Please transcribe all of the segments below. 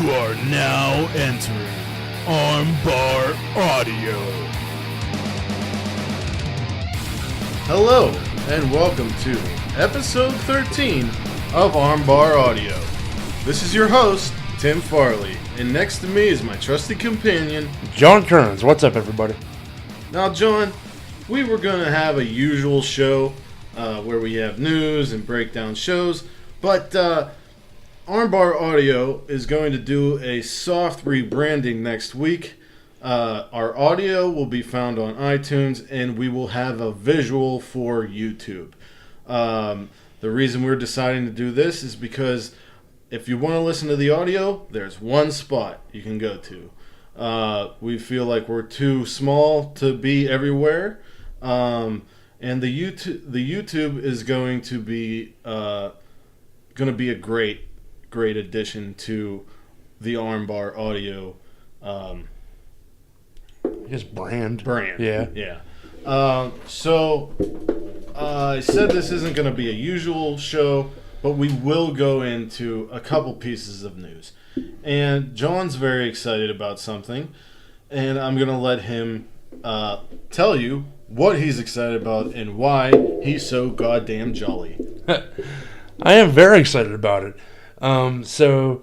You are now entering Armbar Audio. Hello, and welcome to episode 13 of Armbar Audio. This is your host, Tim Farley, and next to me is my trusty companion, John Kearns. What's up, everybody? Now, John, we were going to have a usual show where we have news and break down shows, but Armbar Audio is going to do a soft rebranding next week. Our audio will be found on iTunes, and we will have a visual for YouTube. The reason we're deciding to do this is because if you want to listen to the audio, there's one spot you can go to. We feel like we're too small to be everywhere, and the YouTube is going to be a great addition to the Armbar Audio. His brand. Yeah. So I said this isn't going to be a usual show, but we will go into a couple pieces of news. And John's very excited about something, and I'm going to let him tell you what he's excited about and why he's so goddamn jolly. I am very excited about it. So,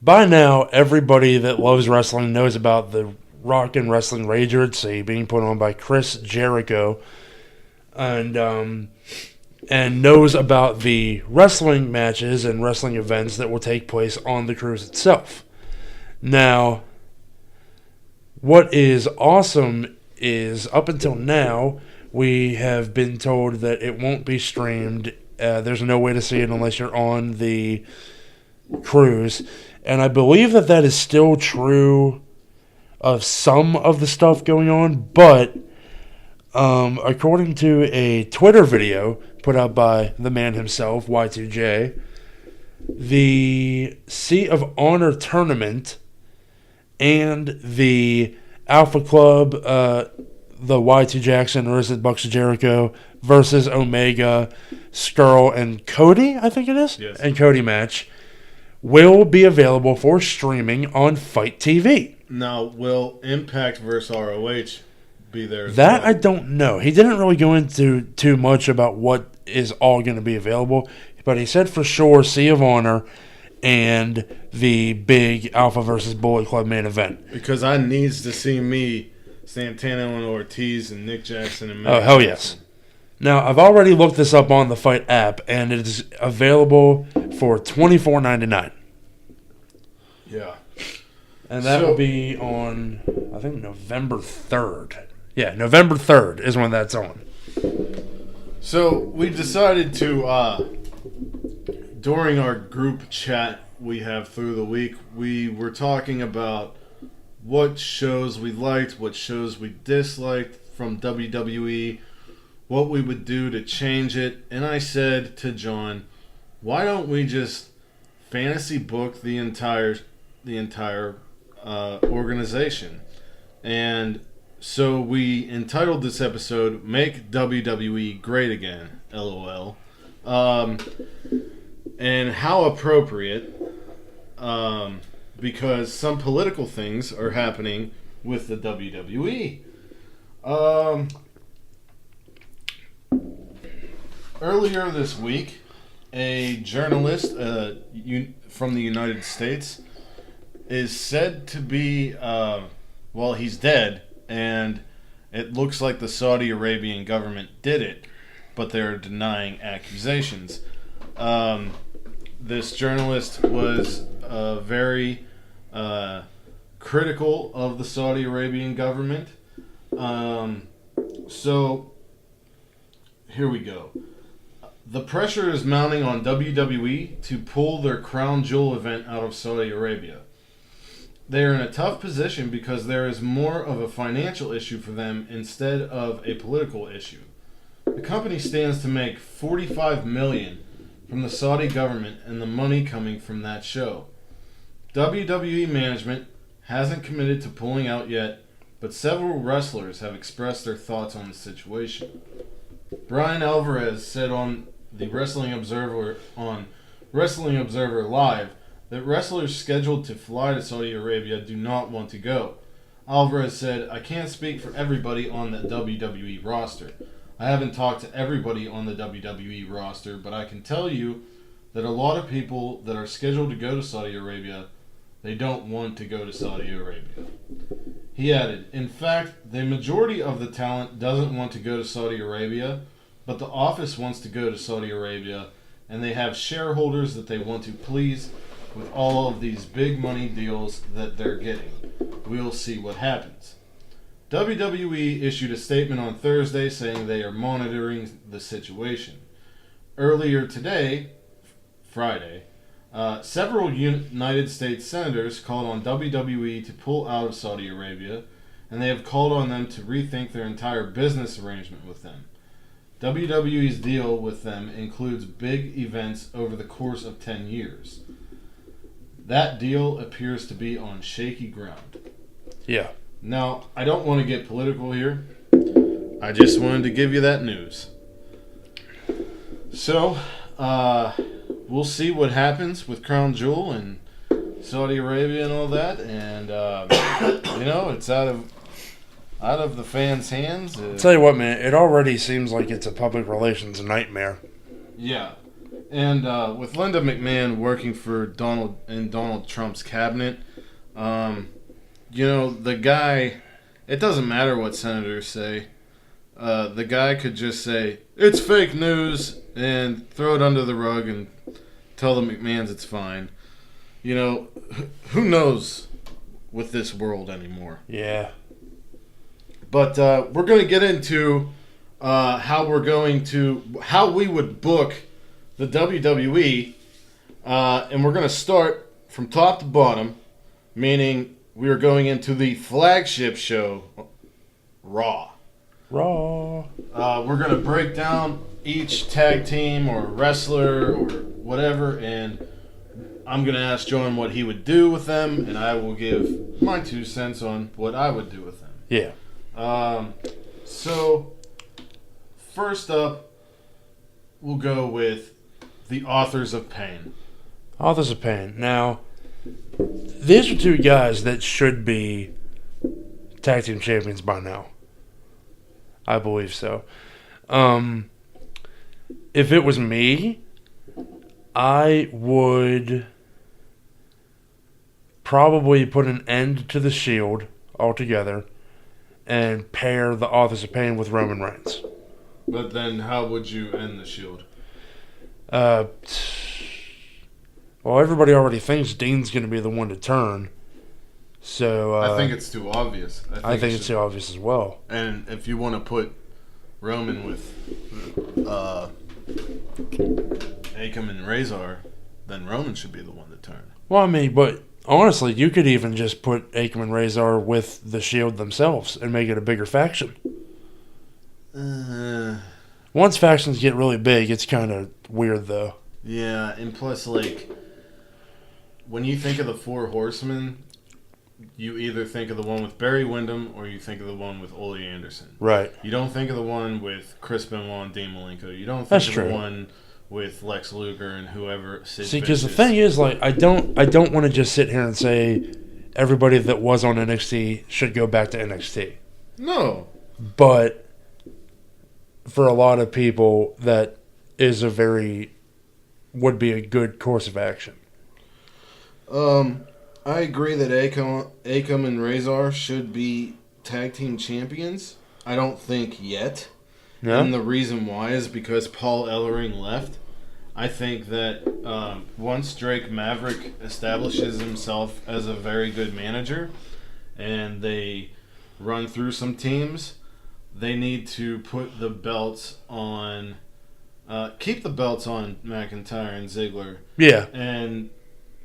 by now, everybody that loves wrestling knows about the Rock and Wrestling Rager at Sea being put on by Chris Jericho, and knows about the wrestling matches and wrestling events that will take place on the cruise itself. Now, what is awesome is, up until now, we have been told that it won't be streamed. There's no way to see it unless you're on the cruise. And I believe that is still true of some of the stuff going on. But according to a Twitter video put out by the man himself, Y2J, the Sea of Honor tournament and the Alpha Club, the Y2 Jackson versus Bucks of Jericho versus Omega, Scurll, and Cody, I think it is? Yes. And Cody match will be available for streaming on Fight TV. Now, will Impact versus ROH be there as That well? I don't know. He didn't really go into too much about what is all going to be available, but he said for sure Sea of Honor and the big Alpha versus Bullet Club main event. Because I needs to see me, Santana and Ortiz, and Nick Jackson and Oh, hell yes. Now, I've already looked this up on the Fight app, and it is available for $24.99. Yeah. And that will be on, I think, November 3rd. Yeah, November 3rd is when that's on. So, we decided to, during our group chat we have through the week, we were talking about what shows we liked, what shows we disliked from WWE, what we would do to change it. And I said to John, why don't we just fantasy book the entire organization? And so we entitled this episode, Make WWE Great Again, LOL. And how appropriate, because some political things are happening with the WWE. Earlier this week, a journalist from the United States is said to be, he's dead, and it looks like the Saudi Arabian government did it, but they're denying accusations. This journalist was very critical of the Saudi Arabian government. So, here we go. The pressure is mounting on WWE to pull their crown jewel event out of Saudi Arabia. They are in a tough position because there is more of a financial issue for them instead of a political issue. The company stands to make $45 million from the Saudi government and the money coming from that show. WWE management hasn't committed to pulling out yet, but several wrestlers have expressed their thoughts on the situation. Brian Alvarez said on the Wrestling Observer Live that wrestlers scheduled to fly to Saudi Arabia do not want to go. Alvarez said, "I can't speak for everybody on the WWE roster. I haven't talked to everybody on the WWE roster, but I can tell you that a lot of people that are scheduled to go to Saudi Arabia, they don't want to go to Saudi Arabia." He added, "In fact, the majority of the talent doesn't want to go to Saudi Arabia, but the office wants to go to Saudi Arabia, and they have shareholders that they want to please with all of these big money deals that they're getting. We'll see what happens." WWE issued a statement on Thursday saying they are monitoring the situation. Earlier today, Friday, several United States senators called on WWE to pull out of Saudi Arabia, and they have called on them to rethink their entire business arrangement with them. WWE's deal with them includes big events over the course of 10 years. That deal appears to be on shaky ground. Yeah. Now, I don't want to get political here. I just wanted to give you that news. So, we'll see what happens with Crown Jewel and Saudi Arabia and all that. And, it's out of the fans' hands. I'll tell you what, man, it already seems like it's a public relations nightmare. Yeah. And with Linda McMahon working for Donald Trump's cabinet, the guy, it doesn't matter what senators say. The guy could just say, "It's fake news," and throw it under the rug and tell the McMahons it's fine. Who knows with this world anymore? Yeah. But we're going to get into how we would book the WWE, and we're going to start from top to bottom, meaning we are going into the flagship show, Raw. Raw. We're going to break down each tag team or wrestler or whatever, and I'm going to ask John what he would do with them, and I will give my 2 cents on what I would do with them. Yeah. So, first up, we'll go with the Authors of Pain. Authors of Pain. Now, these are two guys that should be tag team champions by now. I believe so. If it was me, I would probably put an end to the Sheild altogether and pair the Authors of Pain with Roman Reigns. But then how would you end the Sheild? Well, everybody already thinks Dean's going to be the one to turn. So I think it's too obvious. I think it's too obvious as well. And if you want to put Roman with Akam and Razor, then Roman should be the one to turn. Well, I mean, but honestly, you could even just put Akam and Razor with the Shield themselves and make it a bigger faction. Once factions get really big, it's kind of weird, though. Yeah, and plus, when you think of the Four Horsemen, you either think of the one with Barry Windham or you think of the one with Ole Anderson. Right. You don't think of the one with Chris Benoit and Dean Malenko. You don't think of the one with Lex Luger and whoever. See, because the thing is, I don't want to just sit here and say everybody that was on NXT should go back to NXT. No. But for a lot of people, that is would be a good course of action. I agree that Akam and Razor should be tag team champions. I don't think yet. No? And the reason why is because Paul Ellering left. I think that once Drake Maverick establishes himself as a very good manager and they run through some teams, they need to put the belts on... keep the belts on McIntyre and Ziggler. Yeah. And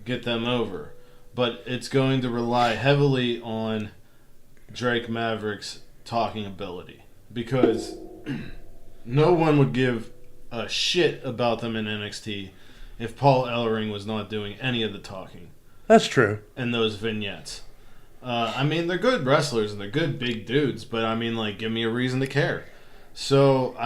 get them over. But it's going to rely heavily on Drake Maverick's talking ability. Because no one would give a shit about them in NXT if Paul Ellering was not doing any of the talking. That's true. And those vignettes. They're good wrestlers and they're good big dudes, but give me a reason to care. So,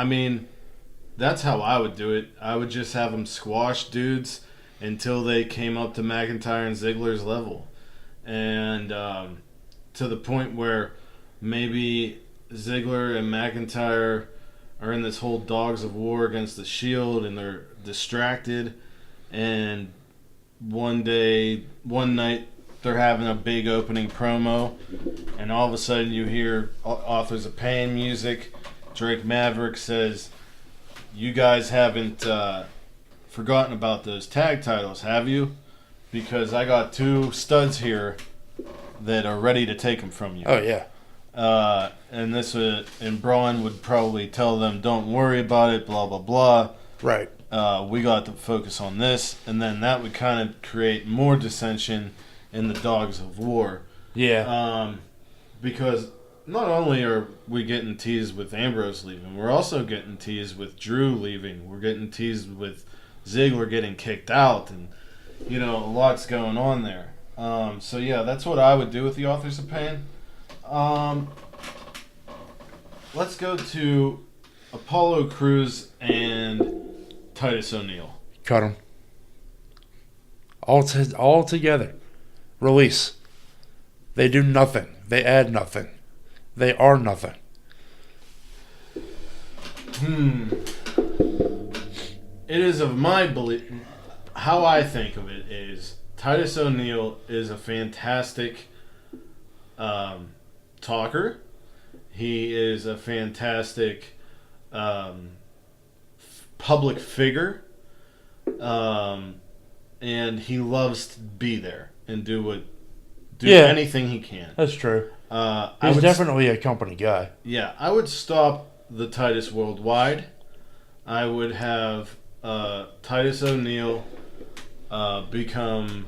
that's how I would do it. I would just have them squash dudes until they came up to McIntyre and Ziggler's level. And to the point where maybe Ziggler and McIntyre are in this whole dogs of war against the Shield, and they're distracted, and one night they're having a big opening promo, and all of a sudden you hear Authors of Pain music. Drake Maverick says, "You guys haven't forgotten about those tag titles, have you? Because I got 2 studs here that are ready to take them from you." Oh, yeah. And Braun would probably tell them, "Don't worry about it, blah, blah, blah. Right. We got to focus on this." And then that would kind of create more dissension in the Dogs of War. Yeah. Because not only are we getting teased with Ambrose leaving, we're also getting teased with Drew leaving. We're getting teased with Ziggler getting kicked out, and, a lot's going on there. So, yeah, that's what I would do with the Authors of Pain. Let's go to Apollo Crews and Titus O'Neil. Cut them. All together. Release. They do nothing. They add nothing. They are nothing. It is of my belief, how I think of it is, Titus O'Neil is a fantastic talker. He is a fantastic public figure, and he loves to be there and do anything he can. That's true. I He's would definitely a company guy. Yeah, I would stop the Titus worldwide. I would have Titus O'Neil become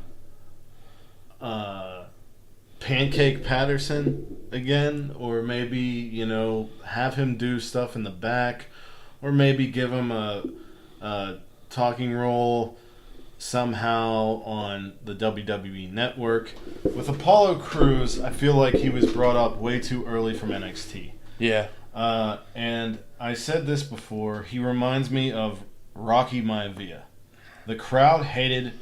Pancake Patterson again, or maybe, have him do stuff in the back, or maybe give him a talking role somehow on the WWE Network. With Apollo Crews, I feel like he was brought up way too early from NXT. Yeah. And I said this before, he reminds me of Rocky Maivia. The crowd hated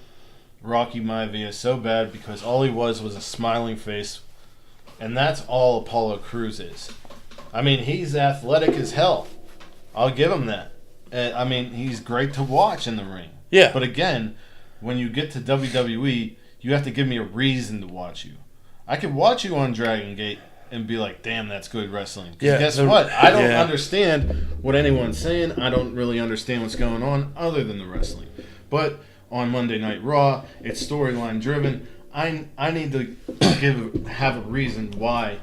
Rocky Maivia so bad because all he was a smiling face, and that's all Apollo Crews is. I mean, he's athletic as hell. I'll give him that. I mean, he's great to watch in the ring. Yeah. But again, when you get to WWE, you have to give me a reason to watch you. I could watch you on Dragon Gate and be like, damn, that's good wrestling. Yeah, Guess what? I don't understand what anyone's saying. I don't really understand what's going on other than the wrestling. But on Monday Night Raw, it's storyline driven. I need to have a reason why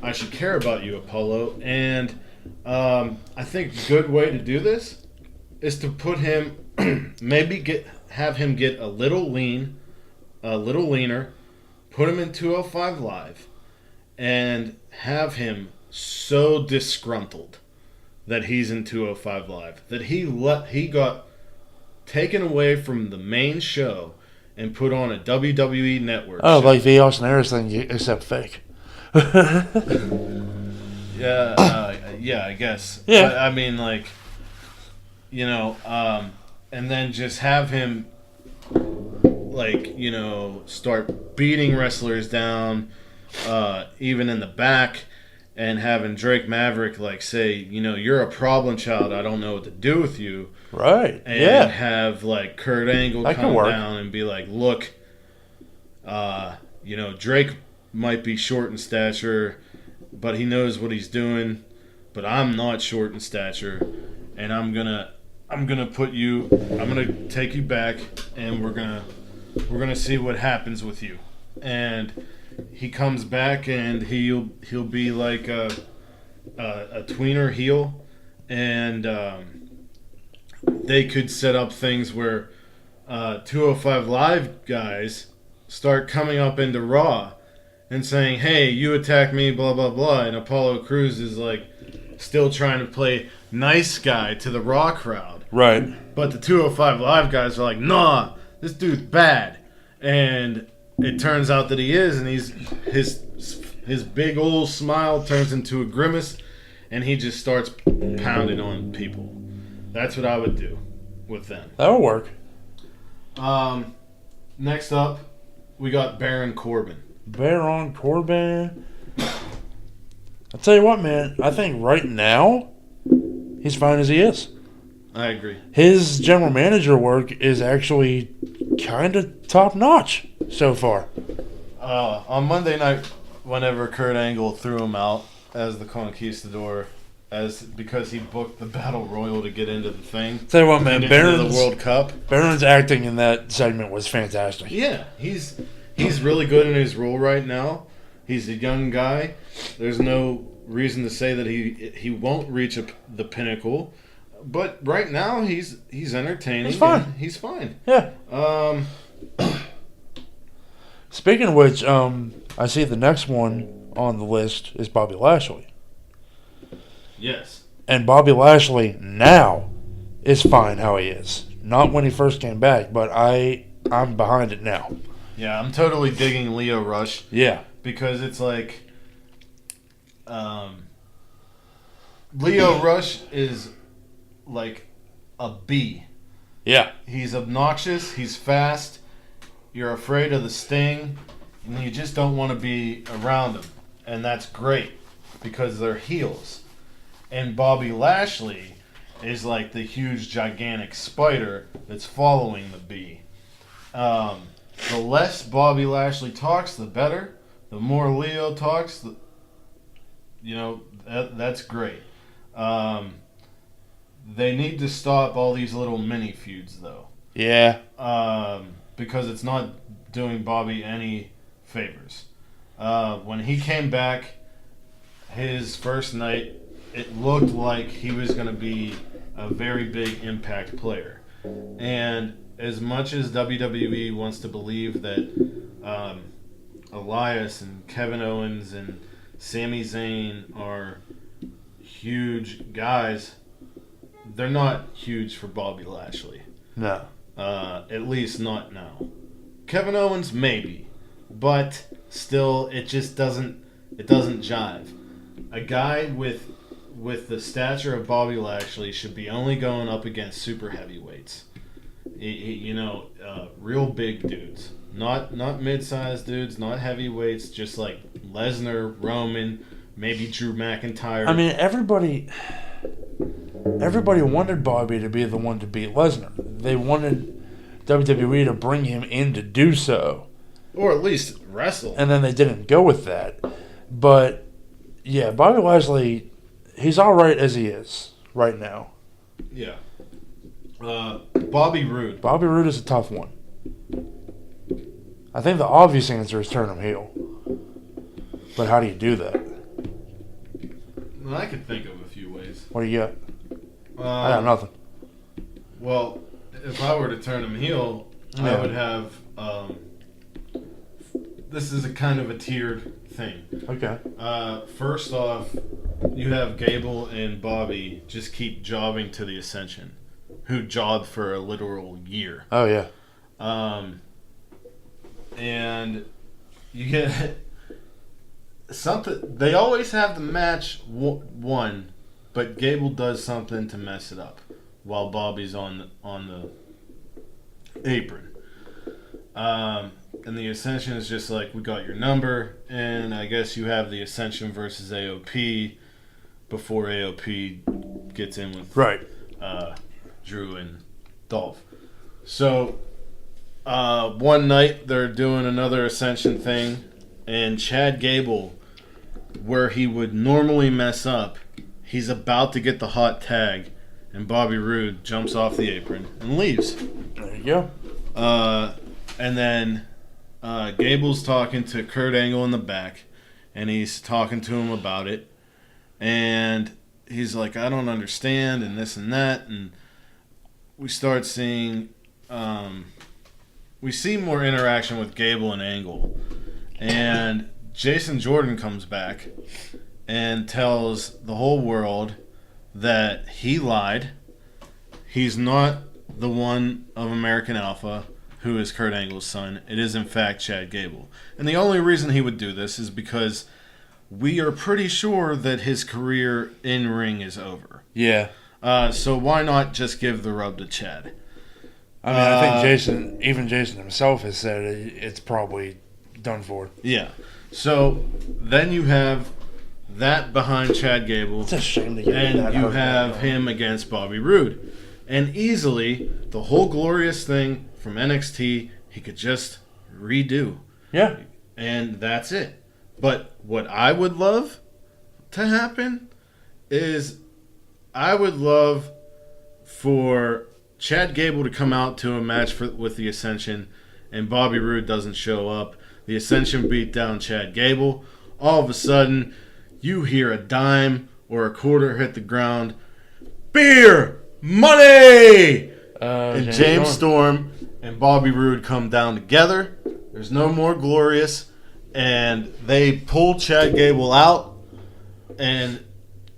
I should care about you, Apollo. And I think a good way to do this is to put him, have him get a little leaner, put him in 205 Live, and have him so disgruntled that he's in 205 Live, that he got taken away from the main show and put on a WWE Network show. Like the Austin Aries thing, except fake. Yeah, I guess. Yeah. But, I mean, like, and then just have him, like, start beating wrestlers down, even in the back, and having Drake Maverick, like, say, you're a problem child, I don't know what to do with you. Right, And have, like, Kurt Angle that come down and be like, look, Drake might be short in stature, but he knows what he's doing, but I'm not short in stature, and I'm gonna take you back, and we're gonna see what happens with you. And he comes back, and he'll be like a tweener heel, and they could set up things where 205 Live guys start coming up into Raw and saying, hey, you attacked me, blah, blah, blah. And Apollo Crews is like still trying to play nice guy to the Raw crowd. Right. But the 205 Live guys are like, nah, this dude's bad. And it turns out that he is, and his big old smile turns into a grimace, and he just starts pounding on people. That's what I would do with them. That'll work. Next up, we got Baron Corbin. Baron Corbin. I'll tell you what, man. I think right now, he's fine as he is. I agree. His general manager work is actually kind of top notch so far. On Monday night, whenever Kurt Angle threw him out as the Conquistador, because he booked the Battle Royal to get into the thing. Tell you what, man. Into Baron's the World Cup. Baron's acting in that segment was fantastic. Yeah, he's really good in his role right now. He's a young guy. There's no reason to say that he won't reach the pinnacle. But right now, he's entertaining. He's fine. He's fine. Yeah. Speaking of which, I see the next one on the list is Bobby Lashley. Yes. And Bobby Lashley now is fine how he is. Not when he first came back, but I'm behind it now. Yeah, I'm totally digging Lio Rush. Yeah. Because it's like... Lio Rush is like a bee. Yeah. He's obnoxious. He's fast. You're afraid of the sting. And you just don't want to be around him. And that's great. Because they're heels. And Bobby Lashley is like the huge, gigantic spider that's following the bee. The less Bobby Lashley talks, the better. The more Lio talks, that's great. They need to stop all these little mini feuds, though. Yeah. Because it's not doing Bobby any favors. When he came back, his first night, it looked like he was going to be a very big Impact player. And as much as WWE wants to believe that Elias and Kevin Owens and Sami Zayn are huge guys, they're not huge for Bobby Lashley. No. At least not now. Kevin Owens maybe, but still it just doesn't jive. A guy with the stature of Bobby Lashley should be only going up against super heavyweights. Real big dudes. Not mid-sized dudes, not heavyweights, just like Lesnar, Roman, maybe Drew McIntyre. I mean, everybody wanted Bobby to be the one to beat Lesnar. They wanted WWE to bring him in to do so. Or at least wrestle. And then they didn't go with that. But, yeah, Bobby Lashley, he's all right as he is right now. Yeah. Bobby Roode. Bobby Roode is a tough one. I think the obvious answer is turn him heel. But how do you do that? Well, I could think of a few ways. What do you got? I got nothing. Well, if I were to turn him heel, Yeah. I would have... this is a kind of a tiered thing. Okay. First off, you have Gable and Bobby just keep jobbing to the Ascension, who jobbed for a literal year. Oh, yeah. And you get something. They always have the match won, but Gable does something to mess it up while Bobby's on the apron. And the Ascension is just like, we got your number, and I guess you have the Ascension versus AOP before AOP gets in with Drew and Dolph. So one night they're doing another Ascension thing, and Chad Gable, where he would normally mess up, he's about to get the hot tag, and Bobby Roode jumps off the apron and leaves. There you go. And then Gable's talking to Kurt Angle in the back, and he's talking to him about it, and he's like, I don't understand, and this and that, and we start seeing we see more interaction with Gable and Angle, and Jason Jordan comes back and tells the whole world that he lied. He's not the one of American Alpha who is Kurt Angle's son. It is, in fact, Chad Gable. And the only reason he would do this is because we are pretty sure that his career in ring is over. Yeah. So why not just give the rub to Chad? I mean, I think Jason himself has said it's probably done for. Yeah. So then you have that behind Chad Gable. It's a shame to get that. And you have him against Bobby Roode. And easily, the whole glorious thing from NXT, he could just redo. Yeah. And that's it. But what I would love to happen is I would love for Chad Gable to come out to a match with the Ascension and Bobby Roode doesn't show up. The Ascension beat down Chad Gable. All of a sudden, you hear a dime or a quarter hit the ground. Beer! Money! And James Storm and Bobby Roode come down together. There's no more glorious. And they pull Chad Gable out. And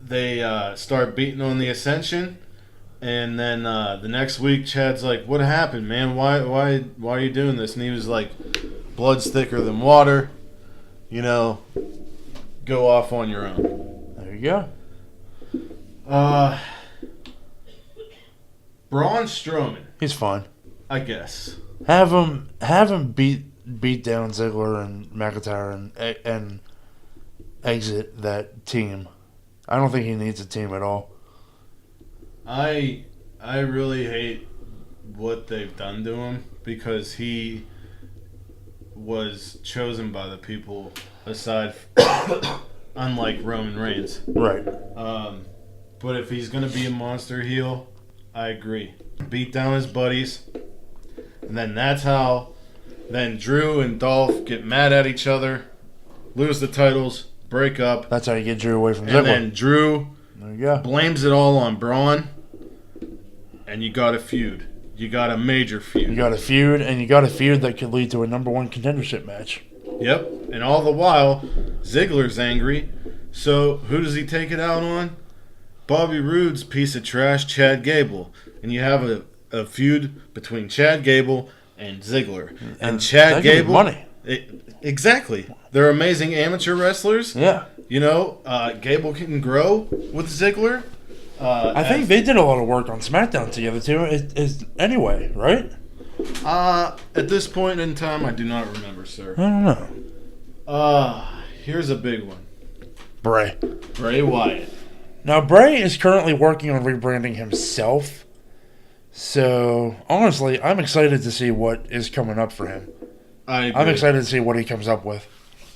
they start beating on the Ascension. And then the next week, Chad's like, "What happened, man? Why are you doing this?" And he was like, "Blood's thicker than water. You know, go off on your own." There you go. Braun Strowman, He's fine. I guess. Have him beat down Ziggler and McIntyre and exit that team. I don't think he needs a team at all. I really hate what they've done to him because he was chosen by the people aside unlike Roman Reigns. Right. But if he's going to be a monster heel, I agree. Beat down his buddies. And then that's how then Drew and Dolph get mad at each other, lose the titles, break up. That's how you get Drew away from Ziggler. And then Drew there you go. blames it all on Braun. And you got a feud. You got a major feud. You got a feud, and you got a feud that could lead to a number one contendership match. Yep. And all the while, Ziggler's angry. So who does he take it out on? Bobby Roode's piece of trash, Chad Gable. And you have a feud between Chad Gable and Ziggler. And Chad Gable... money. Exactly. They're amazing amateur wrestlers. Yeah. You know, Gable can grow with Ziggler. I think they did a lot of work on SmackDown together, too. Anyway, right? At this point in time, I do not remember, sir. I don't know. Here's a big one. Bray Wyatt. Now, Bray is currently working on rebranding himself. So, honestly, I'm excited to see what is coming up for him. I agree. I'm excited to see what he comes up with.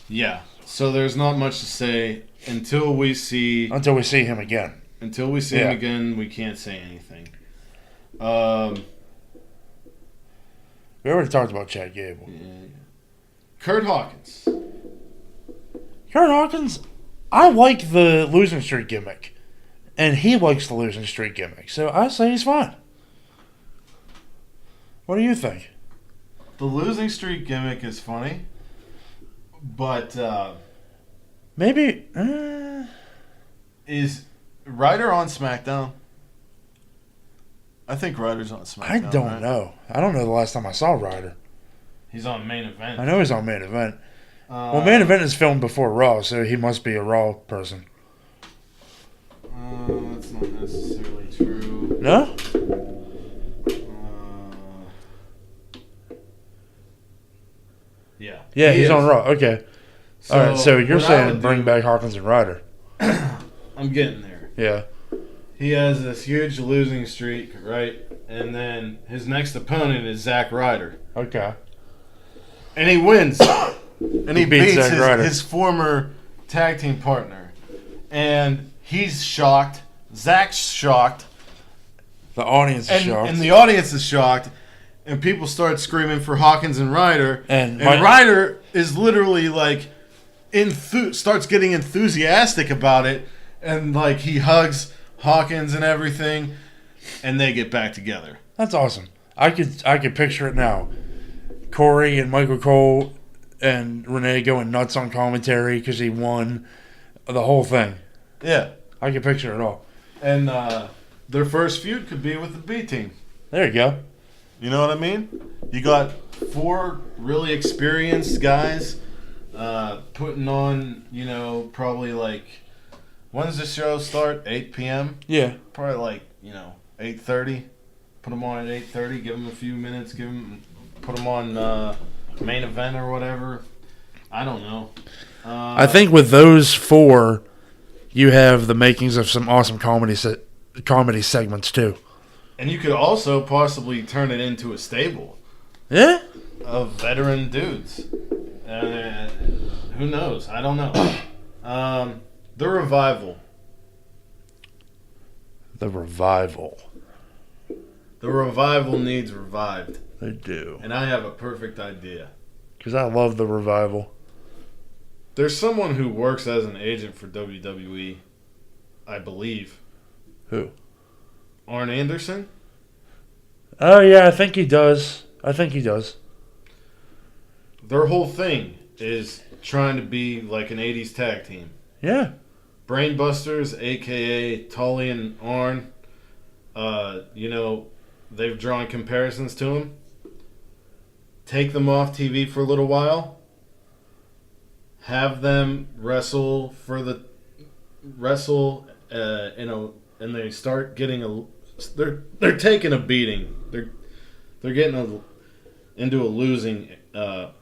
Yeah. So there's not much to say until we see him again. Until we see him again, we can't say anything. We already talked about Chad Gable. Yeah. Kurt Hawkins. I like the losing streak gimmick. And he likes the losing streak gimmick. So I say he's fine. What do you think? The losing streak gimmick is funny. But, maybe... Is Ryder on SmackDown? I think Ryder's on SmackDown. I don't know. I don't know the last time I saw Ryder. He's on Main Event. I know he's on Main Event. Well, Main Event is filmed before Raw, so he must be a Raw person. That's not necessarily true. No? Yeah. Yeah, he's on Raw. Okay. All right, so you're saying bring back Hawkins and Ryder. I'm getting there. Yeah. He has this huge losing streak, right? And then his next opponent is Zack Ryder. Okay. And he wins. And he beats his former tag team partner. And he's shocked. Zack's shocked. The audience is shocked. And the audience is shocked. And people start screaming for Hawkins and Ryder. And Ryder is literally like, starts getting enthusiastic about it. And like he hugs Hawkins and everything. And they get back together. That's awesome. I could picture it now. Corey and Michael Cole and Renee going nuts on commentary because he won the whole thing. Yeah. I can picture it all. And their first feud could be with the B team. There you go. You know what I mean? You got 4 really experienced guys putting on, probably like, when's the show start? 8 p.m.? Yeah. Probably like, 8:30. Put them on at 8:30. Give them a few minutes. Put them on main event or whatever. I don't know. I think with those 4, you have the makings of some awesome comedy segments too. And you could also possibly turn it into a stable. Yeah. Of veteran dudes. Who knows? I don't know. The Revival. The Revival. The Revival needs revived. They do. And I have a perfect idea. Because I love the Revival. There's someone who works as an agent for WWE, I believe. Who? Arn Anderson? Oh, yeah, I think he does. Their whole thing is trying to be like an 80s tag team. Yeah. Brainbusters, a.k.a. Tully and Arn, they've drawn comparisons to them. Take them off TV for a little while. Have them wrestle and they start getting they're taking a beating. They're getting into a losing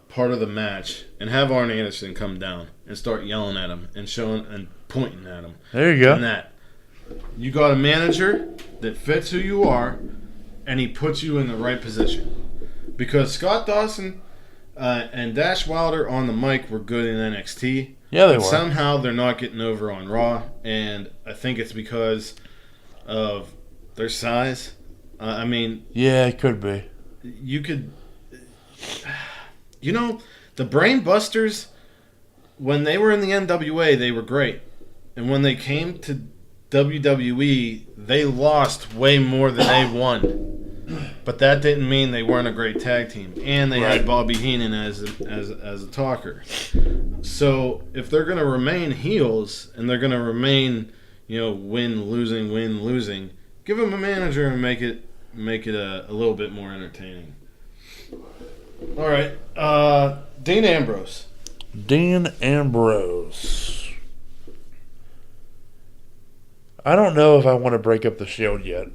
part of the match, and have Arn Anderson come down and start yelling at him and showing and pointing at him. There you go. And that you got a manager that fits who you are, and he puts you in the right position. Because Scott Dawson and Dash Wilder on the mic were good in NXT. Yeah, they were. Somehow they're not getting over on Raw, and I think it's because of their size. Yeah, it could be. The Brain Busters, when they were in the NWA, they were great. And when they came to WWE, they lost way more than they won. But that didn't mean they weren't a great tag team. And they had Bobby Heenan as a talker. So if they're going to remain heels and they're going to remain, win, losing, give them a manager and make it a little bit more entertaining. All right. Dean Ambrose. Dean Ambrose. I don't know if I want to break up the Shield yet.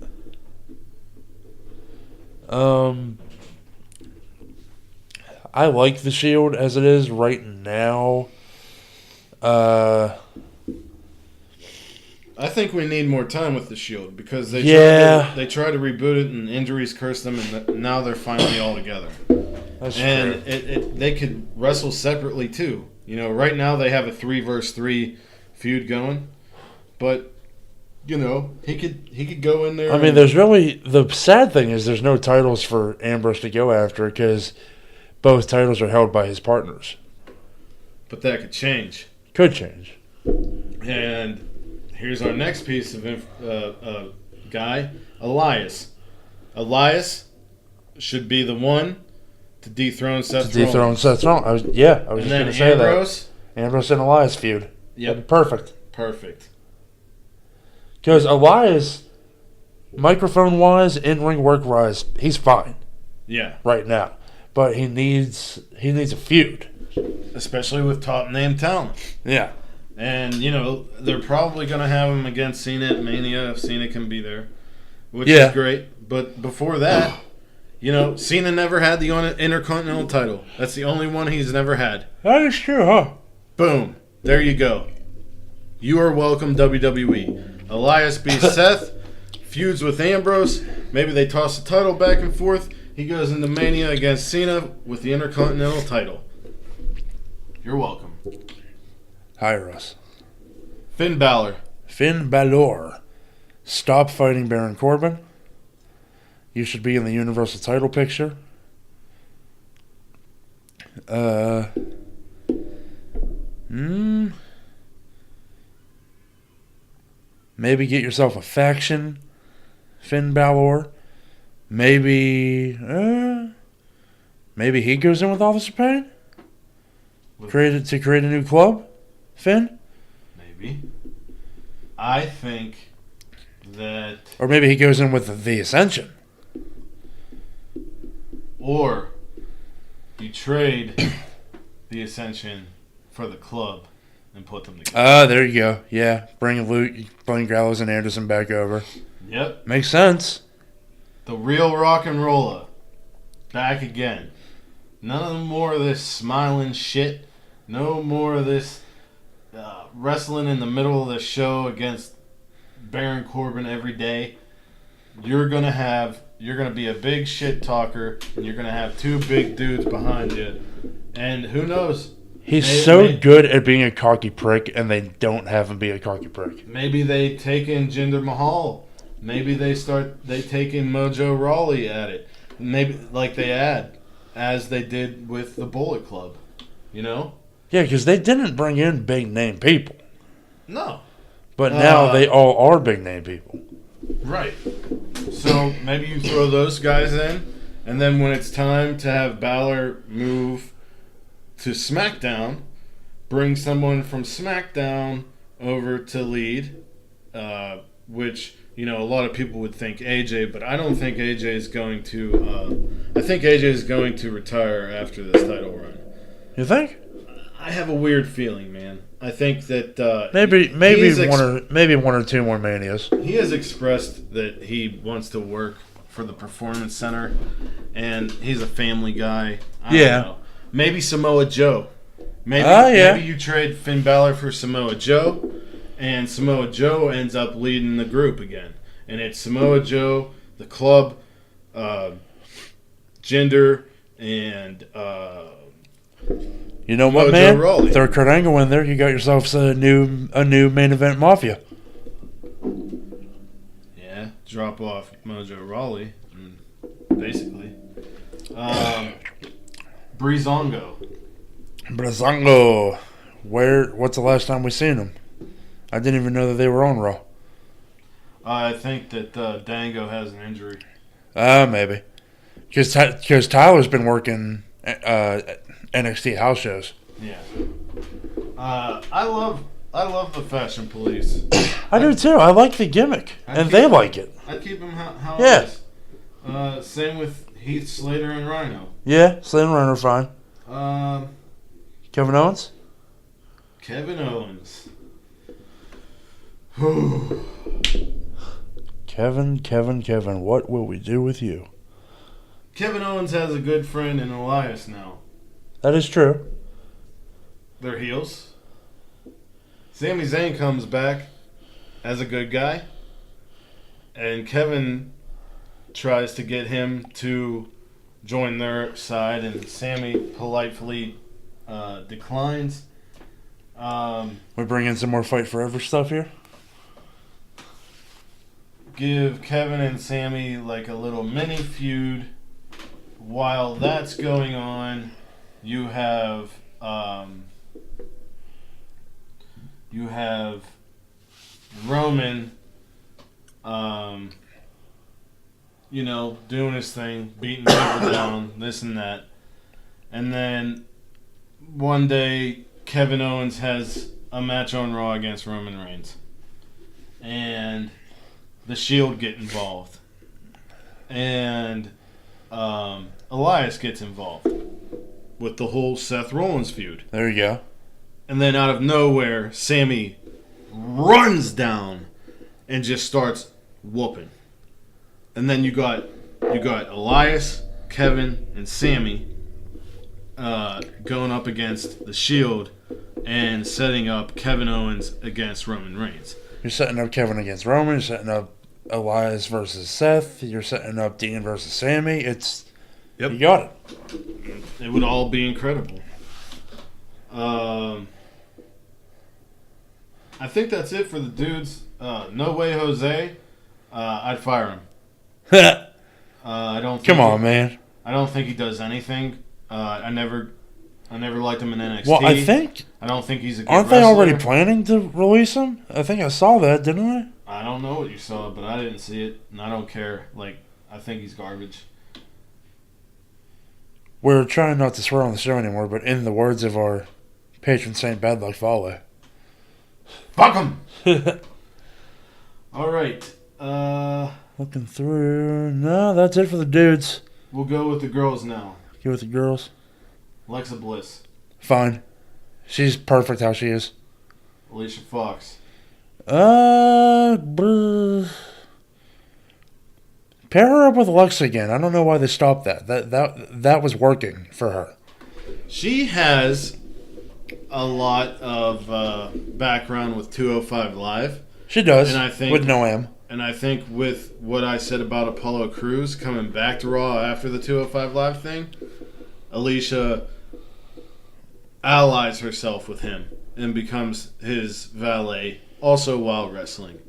I like the Shield as it is right now. I think we need more time with the Shield because they tried to reboot it and injuries cursed them, and now they're finally all together. That's and true. They could wrestle separately too. Right now they have a 3 versus 3 feud going, but he could go in there. There's really the sad thing is there's no titles for Ambrose to go after because both titles are held by his partners. But that could change. Could change. And here's our next piece of guy, Elias. Elias should be the one to dethrone Seth Rollins. I was just going to say that. Ambrose and Elias feud. Yep. Perfect. Because Elias, microphone-wise, in-ring work-wise, he's fine. Yeah. Right now. But he needs a feud. Especially with top-name talent. Yeah. And, they're probably going to have him against Cena at Mania if Cena can be there. Which is great. But before that, Cena never had the Intercontinental title. That's the only one he's never had. That is true, huh? Boom. There you go. You are welcome, WWE. Elias beats Seth, feuds with Ambrose. Maybe they toss the title back and forth. He goes into Mania against Cena with the Intercontinental title. You're welcome. Hire us. Finn Balor. Stop fighting Baron Corbin. You should be in the Universal title picture. Maybe get yourself a faction, Finn Balor. Maybe he goes in with Officer Pain? To create a new club, Finn? Maybe. I think that... Or maybe he goes in with the Ascension. Or you trade the Ascension for the club and put them together. There you go. Yeah, bring Gallows and Anderson back over. Yep. Makes sense. The real rock and roller. Back again. None more of this smiling shit. No more of this wrestling in the middle of the show against Baron Corbin every day. You're gonna be a big shit talker, and you're gonna have two big dudes behind you. And who knows? He's so good at being a cocky prick, and they don't have him be a cocky prick. Maybe they take in Jinder Mahal. Maybe they take in Mojo Rawley at it. Maybe like they add, as they did with the Bullet Club. You know? Yeah, because they didn't bring in big name people. No. But now they all are big name people. Right. So maybe you throw those guys in, and then when it's time to have Balor move to SmackDown, bring someone from SmackDown over to lead, which, you know, a lot of people would think AJ, but I don't think AJ is going to. I think AJ is going to retire after this title run. You think? I have a weird feeling, man. I think that maybe one or two more Manias. He has expressed that he wants to work for the Performance Center, and he's a family guy. I don't know. Maybe Samoa Joe. Maybe you trade Finn Balor for Samoa Joe, and Samoa Joe ends up leading the group again. And it's Samoa Joe, the club, Jinder, and you know what, man? Rawley. Throw Kurt Angle in there, you got yourself a new main event mafia. Yeah, drop off Mojo Rawley, basically. Breezango. What's the last time we seen him? I didn't even know that they were on Raw. I think that Dango has an injury. Maybe. Because Tyler's been working NXT house shows. Yeah. I love the Fashion Police. I do too. I like the gimmick, and they like it. I keep them how it is. Same with Heath Slater and Rhino. Yeah, Slater and Rhino are fine. Kevin Owens? Kevin Owens. Kevin, what will we do with you? Kevin Owens has a good friend in Elias now. That is true. They're heels. Sami Zayn comes back as a good guy. And Kevin tries to get him to join their side, and Sami politely declines. We bring in some more Fight Forever stuff here? Give Kevin and Sami like a little mini feud. While that's going on, you have Roman, doing his thing, beating people down, this and that. And then one day, Kevin Owens has a match on Raw against Roman Reigns. And the Sheild get involved. And Elias gets involved with the whole Seth Rollins feud. There you go. And then out of nowhere, Sami runs down and just starts whooping. And then you got Elias, Kevin, and Sami going up against the Sheild and setting up Kevin Owens against Roman Reigns. You're setting up Kevin against Roman. You're setting up Elias versus Seth. You're setting up Dean versus Sami. You got it. It would all be incredible. I think that's it for the dudes. No Way Jose. I'd fire him. I don't. Come on, man. I don't think he does anything. I never liked him in NXT. Well, I don't think he's a good Aren't wrestler. they already planning to release him? I think I saw that, didn't I? I don't know what you saw, but I didn't see it, and I don't care. I think he's garbage. We're trying not to swear on the show anymore, but in the words of our patron saint, Bad Luck Fallah. Fuck him! All right. Looking through. No, that's it for the dudes. We'll go with the girls now. Go with the girls. Alexa Bliss. Fine. She's perfect how she is. Alicia Fox. Pair her up with Alexa again. I don't know why they stopped that. That was working for her. She has a lot of background with 205 Live. She does, and I think, with Noam. And I think with what I said about Apollo Crews coming back to Raw after the 205 Live thing, Alicia allies herself with him and becomes his valet, also while wrestling.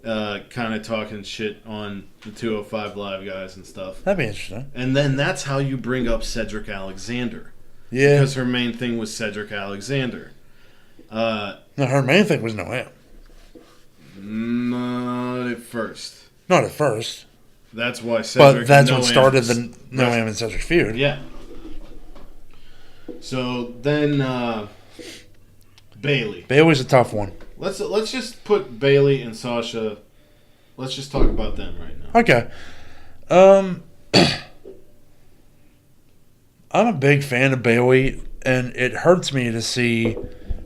Kind of talking shit on the 205 Live guys and stuff. That'd be interesting. And then that's how you bring up Cedric Alexander. Yeah. Because her main thing was Cedric Alexander. No, her main thing was Noam. Not at first. Not at first. That's why Cedric. But that's and what Noam started the Noam and Cedric feud. Yeah. So then Bayley. Bayley's a tough one. Let's just put Bayley and Sasha. Let's just talk about them right now. Okay. I'm a big fan of Bayley, and it hurts me to see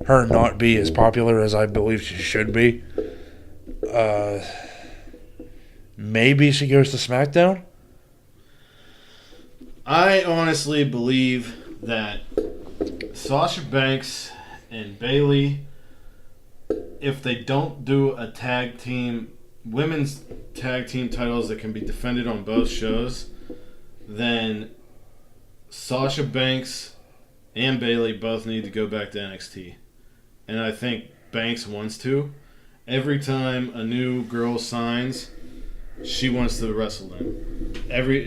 her not be as popular as I believe she should be. Maybe she goes to SmackDown? I honestly believe that Sasha Banks and Bayley, if they don't do a women's tag team titles that can be defended on both shows, then Sasha Banks and Bayley both need to go back to NXT. And I think Banks wants to. Every time a new girl signs, she wants to wrestle them.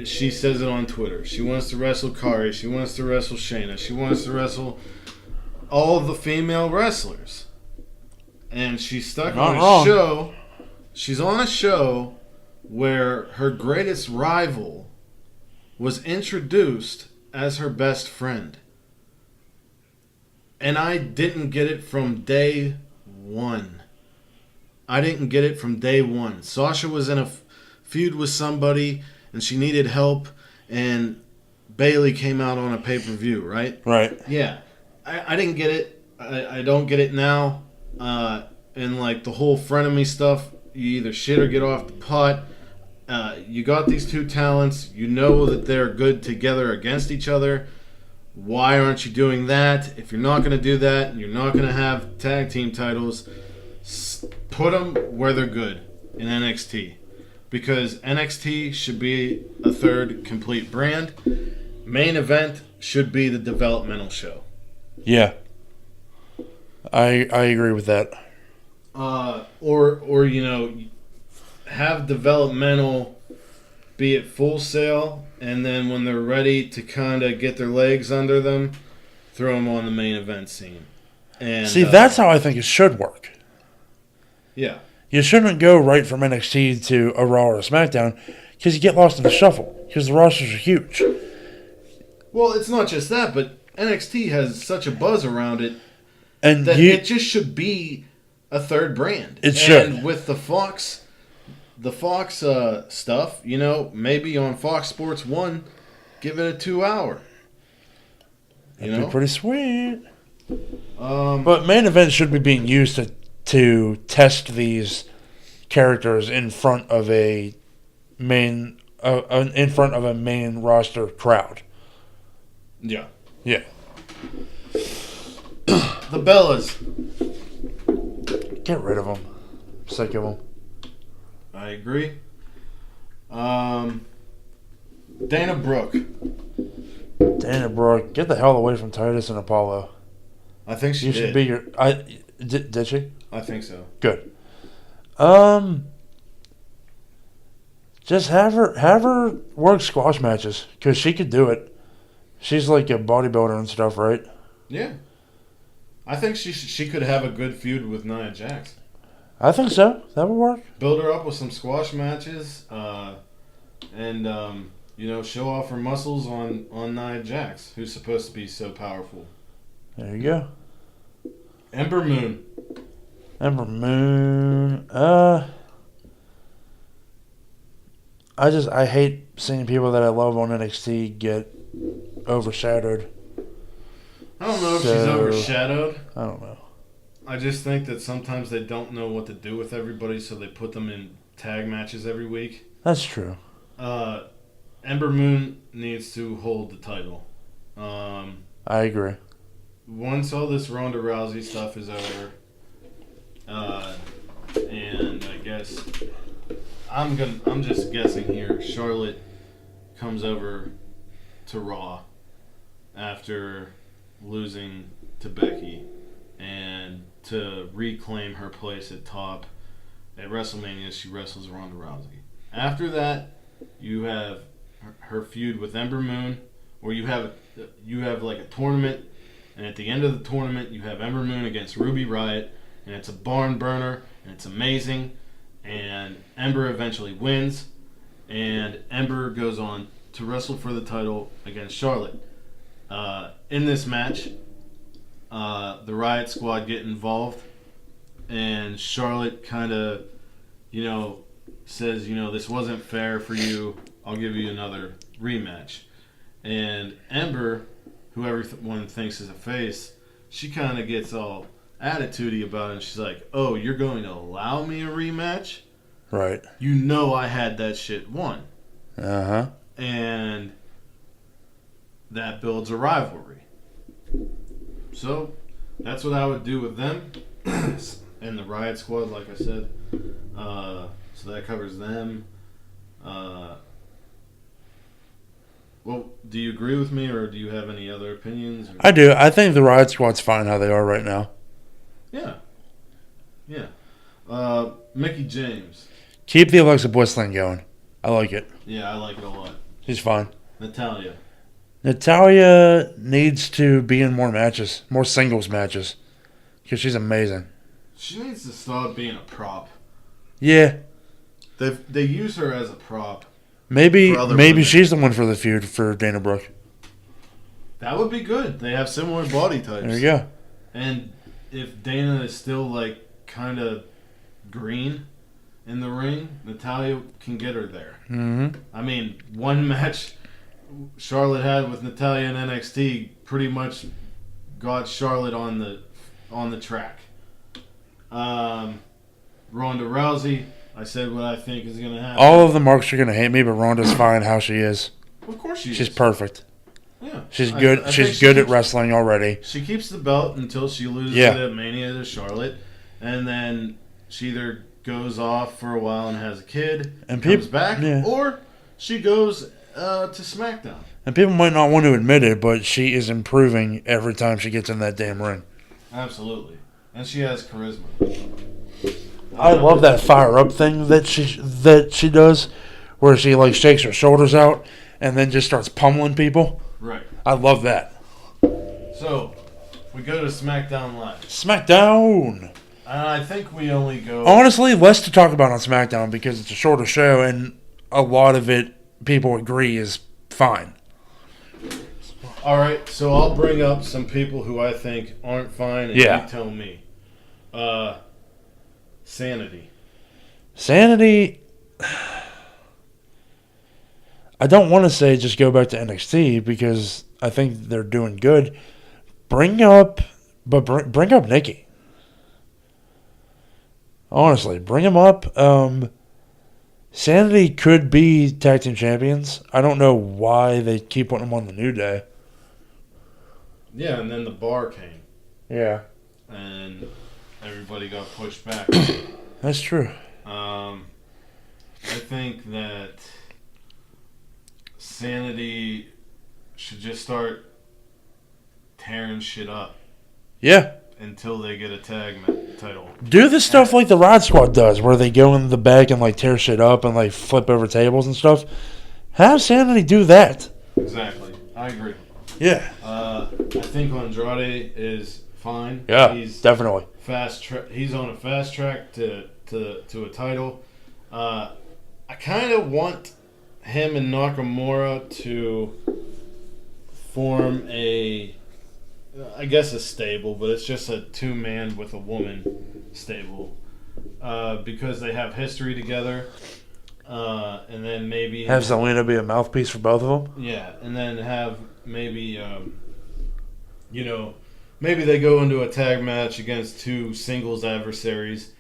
She says it on Twitter. She wants to wrestle Kari. She wants to wrestle Shayna. She wants to wrestle all of the female wrestlers. And she's stuck on a show. She's on a show where her greatest rival was introduced as her best friend. And I didn't get it from day one. Sasha was in a feud with somebody, and she needed help, and Bayley came out on a pay-per-view, right? Right. Yeah. I didn't get it. I don't get it now. And, like, the whole frenemy stuff, you either shit or get off the pot. You got these two talents. You know that they're good together against each other. Why aren't you doing that? If you're not going to do that, and you're not going to have tag team titles, put them where they're good in NXT. Because NXT should be a third complete brand. Main event should be the developmental show. Yeah. I agree with that. Or have developmental be at Full Sail, and then when they're ready to kind of get their legs under them, throw them on the main event scene. And see, that's how I think it should work. Yeah. You shouldn't go right from NXT to a Raw or a SmackDown because you get lost in the shuffle because the rosters are huge. Well, it's not just that, but NXT has such a buzz around it and that it just should be a third brand. It should. And with the Fox stuff, maybe on Fox Sports 1, give it a 2-hour. That'd be pretty sweet. But main events should be being used to test these characters in front of a main roster crowd. Yeah. Yeah. The Bellas. Get rid of them. I'm sick of them. I agree. Dana Brooke. Dana Brooke, get the hell away from Titus and Apollo. I think she you did. Should be your. Did she? I think so. Good. Just have her work squash matches because she could do it. She's like a bodybuilder and stuff, right? Yeah. I think she could have a good feud with Nia Jax. I think so. That would work. Build her up with some squash matches, and show off her muscles on Nia Jax, who's supposed to be so powerful. There you go. Ember Moon. I hate seeing people that I love on NXT get overshadowed. I don't know if she's overshadowed. I don't know. I just think that sometimes they don't know what to do with everybody, so they put them in tag matches every week. That's true. Ember Moon needs to hold the title. I agree. Once all this Ronda Rousey stuff is over, and I guess I'm just guessing here. Charlotte comes over to Raw after losing to Becky and to reclaim her place at top. At WrestleMania, she wrestles Ronda Rousey. After that, you have her feud with Ember Moon, or you have like a tournament, and at the end of the tournament, you have Ember Moon against Ruby Riott, and it's a barn burner, and it's amazing, and Ember eventually wins, and Ember goes on to wrestle for the title against Charlotte. In this match, the Riott Squad get involved, and Charlotte kind of, says, this wasn't fair for you. I'll give you another rematch. And Ember, who everyone thinks is a face, she kind of gets all attitudey about it. And she's like, "Oh, you're going to allow me a rematch? Right. You know I had that shit won." Uh-huh. And that builds a rivalry. So that's what I would do with them. And the Riott Squad, like I said. So that covers them. Well, do you agree with me, or do you have any other opinions? I do. I think the Riott Squad's fine how they are right now. Yeah. Mickie James. Keep the Alexa Bliss thing going. I like it. Yeah, I like it a lot. She's fine. Natalya needs to be in more matches, more singles matches, because she's amazing. She needs to stop being a prop. Yeah. They use her as a prop. Maybe women. she's the one for the feud for Dana Brooke. That would be good. They have similar body types. There you go. And if Dana is still kind of green in the ring, Natalya can get her there. Mm-hmm. I mean, one match Charlotte had with Natalya in NXT pretty much got Charlotte on the track. Ronda Rousey, I said what I think is going to happen. All of the marks are going to hate me, but Ronda's fine how she is. Of course she is. She's perfect. Yeah. She's good. She's good at wrestling already. She keeps the belt until she loses it at Mania to Charlotte, and then she either goes off for a while and has a kid and comes back, or she goes to SmackDown. And people might not want to admit it, but she is improving every time she gets in that damn ring. Absolutely. And she has charisma. I love that fire up thing that she does, where she shakes her shoulders out and then just starts pummeling people. Right. I love that. So, we go to SmackDown Live. SmackDown! And I think we only go... Honestly, less to talk about on SmackDown because it's a shorter show and a lot of it, people agree, is fine. Alright, so I'll bring up some people who I think aren't fine and you tell me. Sanity. I don't want to say just go back to NXT because I think they're doing good. Bring up Nikki. Honestly, bring him up. Sanity could be tag team champions. I don't know why they keep putting them on the New Day. Yeah, and then the bar came. Yeah. And everybody got pushed back. That's true. I think that Sanity should just start tearing shit up. Yeah. Until they get a tag title. Do the stuff like the Riott Squad does, where they go in the back and tear shit up and flip over tables and stuff. Have Sanity do that. Exactly. I agree. Yeah. I think Andrade is fine. Yeah, he's definitely. He's on a fast track to a title. I kind of want him and Nakamura to form a stable, but it's just a two-man with a woman stable because they have history together. And then maybe have Zelina be a mouthpiece for both of them. Yeah, and then have maybe maybe they go into a tag match against two singles adversaries,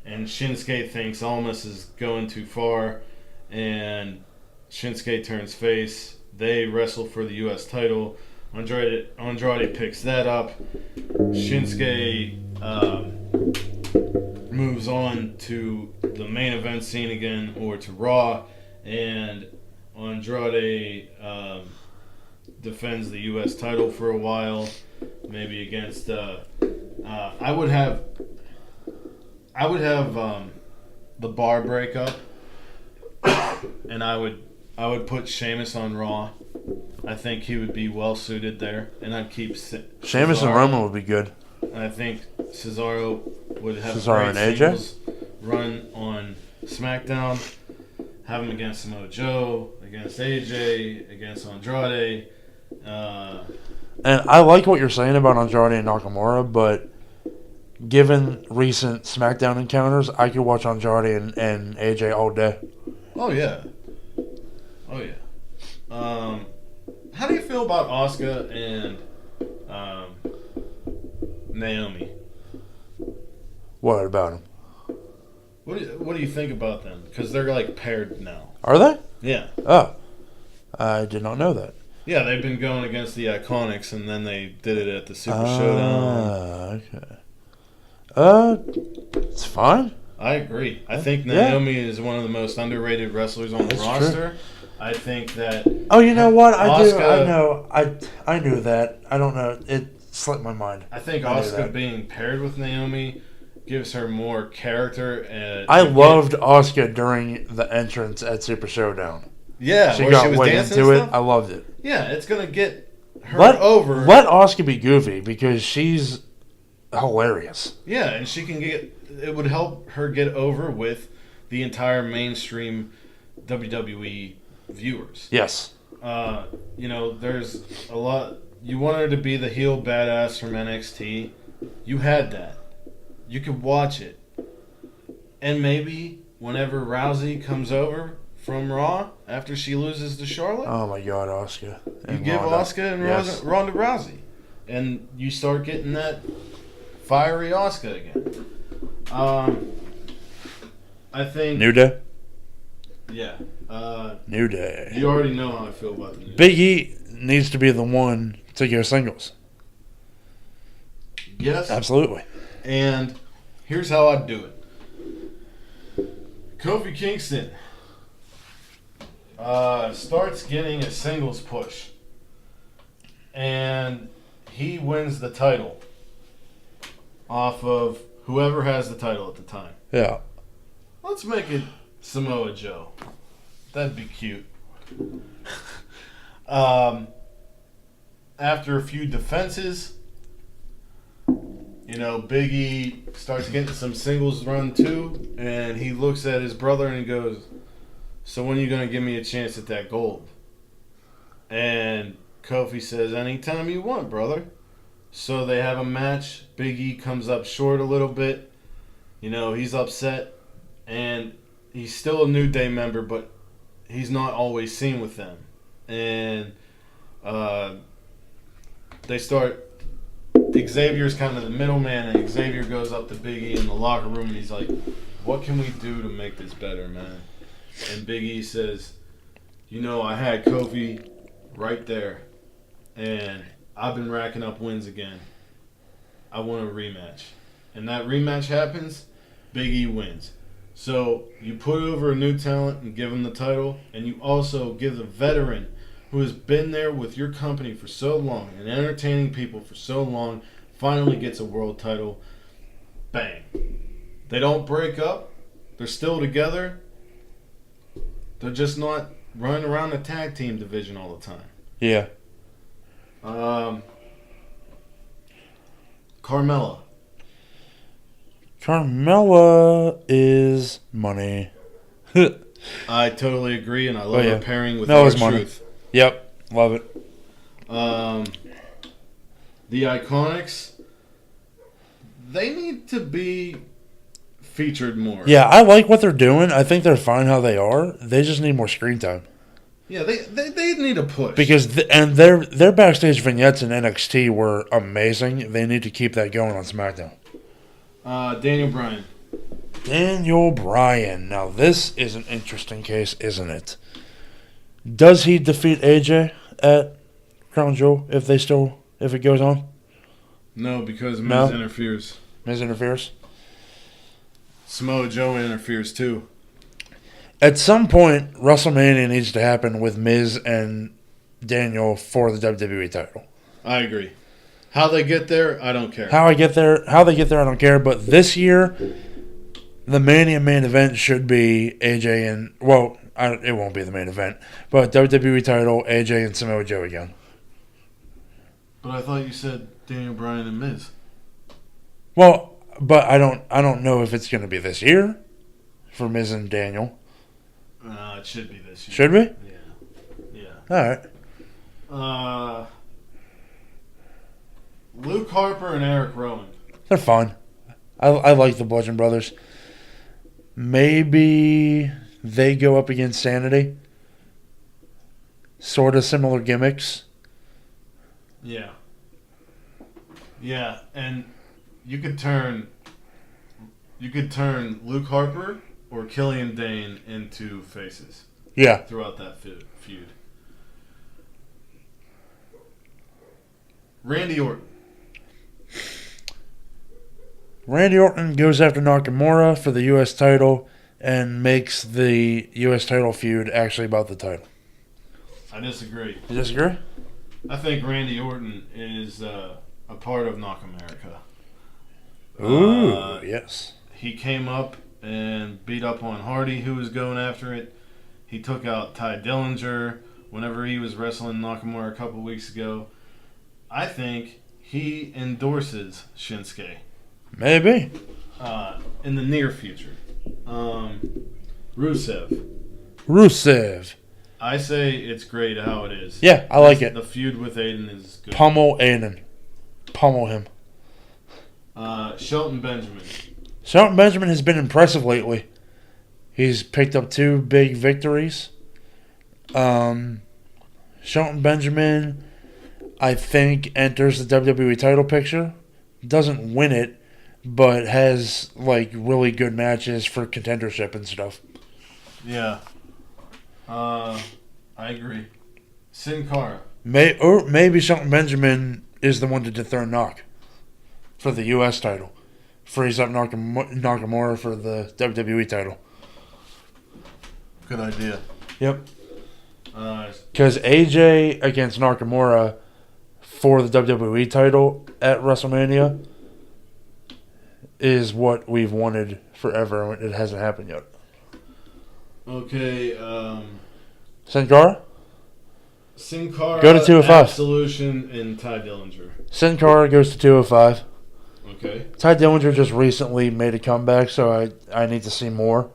and Shinsuke thinks Almas is going too far, and Shinsuke turns face. They wrestle for the U.S. title. Andrade picks that up. Shinsuke moves on to the main event scene again, or to Raw, and Andrade defends the U.S. title for a while, maybe against. I would have the Bahh breakup, and I would put Sheamus on Raw. I think he would be well suited there, and I'd keep Sheamus and Roman would be good. I think Cesaro would have Cesaro a and great AJ? singles run on SmackDown. Have him against Samoa Joe, against AJ, against Andrade. And I like what you're saying about Andrade and Nakamura, but given recent SmackDown encounters, I could watch Andrade and AJ all day. Oh yeah. How do you feel about Asuka and Naomi? What about them? What do you think about them? Because they're like paired now. Are they? Yeah. Oh. I did not know that. Yeah, they've been going against the Iconics, and then they did it at the Super Showdown. Okay. It's fine. I agree. I think Naomi is one of the most underrated wrestlers on the roster. True. I think that. Oh, you know what? I Asuka, know. I knew that. I don't know. It slipped my mind. I think Asuka being paired with Naomi gives her more character. And I loved Asuka during the entrance at Super Showdown. Yeah, She where got she was way dancing into and it. stuff? I loved it. Yeah, it's gonna get her over. Let Asuka be goofy because she's hilarious. Yeah, and she can get. It would help her get over with the entire mainstream WWE viewers. Yes. There's a lot. You want her to be the heel badass from NXT. You had that. You could watch it. And maybe whenever Rousey comes over from Raw after she loses to Charlotte, Oh my God, Asuka. you give Asuka and Ronda Rousey, and you start getting that fiery Asuka again. I think New Day. Yeah. New Day. You already know how I feel about the New Day. Big E needs to be the one to go singles. Yes. Absolutely. And here's how I'd do it. Kofi Kingston starts getting a singles push. And he wins the title off of whoever has the title at the time. Yeah. Let's make it Samoa Joe. That'd be cute. After a few defenses, Big E starts getting some singles run too, and he looks at his brother and he goes, "So when are you going to give me a chance at that gold?" And Kofi says, "Anytime you want, brother." So they have a match. Big E comes up short a little bit. He's upset, and he's still a New Day member, but he's not always seen with them. And they start. Xavier's kind of the middleman, and Xavier goes up to Big E in the locker room, and he's like, "What can we do to make this better, man?" And Big E says, "I had Kofi right there, and I've been racking up wins again. I want a rematch." And that rematch happens, Big E wins. So you put over a new talent and give him the title, and you also give the veteran who has been there with your company for so long and entertaining people for so long, finally gets a world title. Bang. They don't break up. They're still together. They're just not running around the tag team division all the time. Yeah. Carmella. Carmella is money. I totally agree, and I love her pairing with Mella's our money. Truth. Yep. Love it. The Iconics, they need to be featured more. Yeah, I like what they're doing. I think they're fine how they are. They just need more screen time. Yeah, they need a push. Because their backstage vignettes in NXT were amazing. They need to keep that going on SmackDown. Daniel Bryan. Daniel Bryan. Now this is an interesting case, isn't it? Does he defeat AJ at Crown Jewel if it goes on? No, because Miz No? interferes. Miz interferes? Samoa Joe interferes too. At some point, WrestleMania needs to happen with Miz and Daniel for the WWE title. I agree. How they get there, I don't care. How they get there, I don't care. But this year, the Mania main event should be AJ and it won't be the main event, but WWE title, AJ and Samoa Joe again. But I thought you said Daniel Bryan and Miz. Well, but I don't know if it's going to be this year for Miz and Daniel. It should be this year. Should we? Yeah. All right. Luke Harper and Eric Rowan. They're fun. I like the Bludgeon Brothers. Maybe they go up against Sanity. Sort of similar gimmicks. Yeah. Yeah, and you could turn Luke Harper or Killian Dane into faces. Yeah. Throughout that feud. Randy Orton. Randy Orton goes after Nakamura for the U.S. title and makes the U.S. title feud actually about the title. I disagree. You disagree? I think Randy Orton is a part of Knock America. Ooh, yes. He came up and beat up on Hardy, who was going after it. He took out Ty Dillinger whenever he was wrestling Nakamura a couple weeks ago. I think he endorses Shinsuke. Maybe. In the near future. Rusev. I say it's great how it is. Yeah, I like it. The feud with Aiden is good. Pummel Aiden. Pummel him. Shelton Benjamin. Shelton Benjamin has been impressive lately. He's picked up 2 big victories. Shelton Benjamin, I think, enters the WWE title picture. Doesn't win it, but has really good matches for contendership and stuff. Yeah. I agree. Sin Cara. Maybe Shelton Benjamin is the one to dethrone Knock for the U.S. title. Frees up Nakamura for the WWE title. Good idea. Yep. Because AJ against Nakamura for the WWE title at WrestleMania is what we've wanted forever. It hasn't happened yet. Okay. Sin Cara? Sin Cara. Go to 205. Absolution and Ty Dillinger. Sin Cara goes to 205. Okay. Ty Dillinger just recently made a comeback, so I need to see more.